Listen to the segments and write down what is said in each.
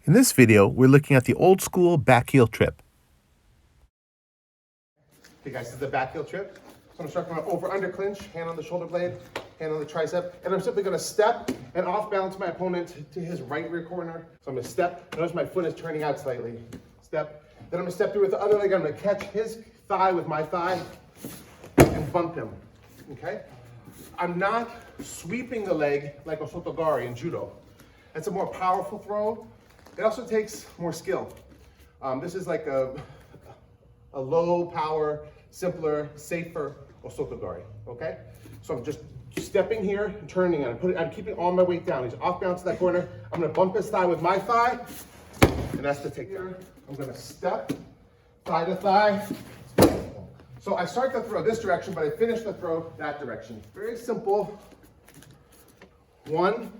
In this video, we're looking at the old school back heel trip. Okay guys, this is the back heel trip. So I'm starting my over under clinch, hand on the shoulder blade, hand on the tricep, and I'm simply gonna step and off balance my opponent to his right rear corner. So I'm gonna step, notice my foot is turning out slightly. Step, then I'm gonna step through with the other leg, I'm gonna catch his thigh with my thigh and bump him, okay? I'm not sweeping the leg like a Soto Gari in Judo. That's a more powerful throw. It also takes more skill. This is like a low power, simpler, safer Soto Gari, okay? So I'm just stepping here and turning, and I'm keeping all my weight down. He's off balance to that corner. I'm gonna bump his thigh with my thigh, and that's the takedown. I'm gonna step, thigh to thigh. So I start the throw this direction, but I finish the throw that direction. Very simple. 1,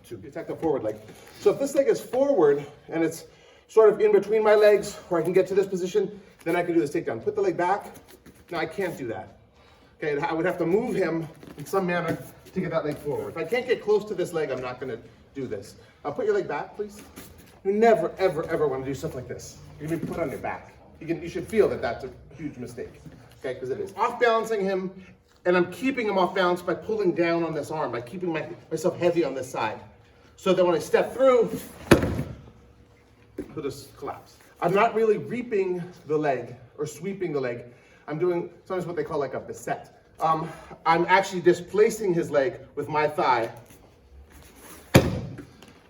2. Attack the forward leg. So if this leg is forward and it's sort of in between my legs where I can get to this position, then I can do this takedown. Put the leg back. Now I can't do that. Okay, I would have to move him in some manner to get that leg forward. If I can't get close to this leg, I'm not gonna do this. Put your leg back, please. You never, ever, ever wanna do something like this. You're gonna be put on your back. You should feel that that's a huge mistake, okay, because it is. Off balancing him, and I'm keeping him off balance by pulling down on this arm, by keeping myself heavy on this side. So that when I step through, he'll just collapse. I'm not really reaping the leg or sweeping the leg. I'm doing sometimes what they call like a beset. I'm actually displacing his leg with my thigh,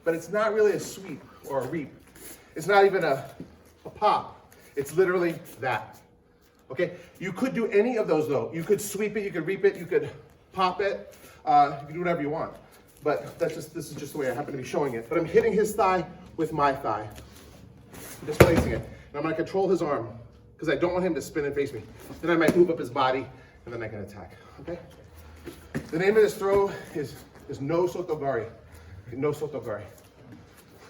but it's not really a sweep or a reap. It's not even a pop. It's literally that, okay? You could do any of those though. You could sweep it, you could reap it, you could pop it, you can do whatever you want. But this is just the way I happen to be showing it. But I'm hitting his thigh with my thigh, displacing it. And I'm gonna control his arm because I don't want him to spin and face me. Then I might move up his body and then I can attack, okay? The name of this throw is no Soto Gari. No Soto Gari.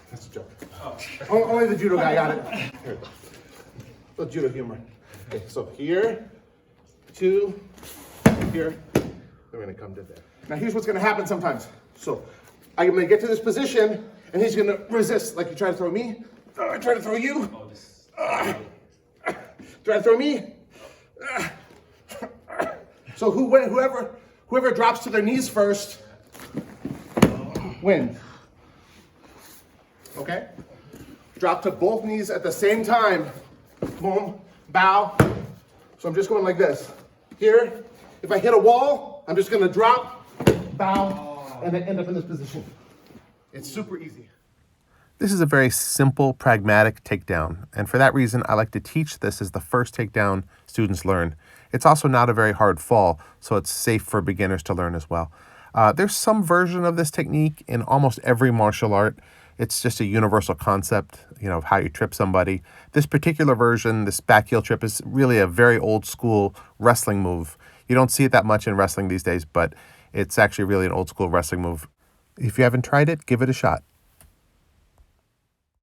That's a joke. Oh. Only the Judo guy got it. Here we go. A little Judo humor. Okay, so here, 2, here, then we're gonna come to there. Now here's what's gonna happen sometimes. So I'm gonna get to this position and he's gonna resist, like you try to throw me, I try to throw you, try to throw me. So whoever drops to their knees first wins. Okay? Drop to both knees at the same time. Boom, bow. So I'm just going like this. Here, if I hit a wall, I'm just gonna drop, bow, and then end up in this position. It's super easy. This is a very simple, pragmatic takedown, and for that reason, I like to teach this as the first takedown students learn. It's also not a very hard fall, so it's safe for beginners to learn as well. There's some version of this technique in almost every martial art. It's just a universal concept, of how you trip somebody. This particular version, this back heel trip, is really a very old school wrestling move. You don't see it that much in wrestling these days, but it's actually really an old school wrestling move. If you haven't tried it, give it a shot.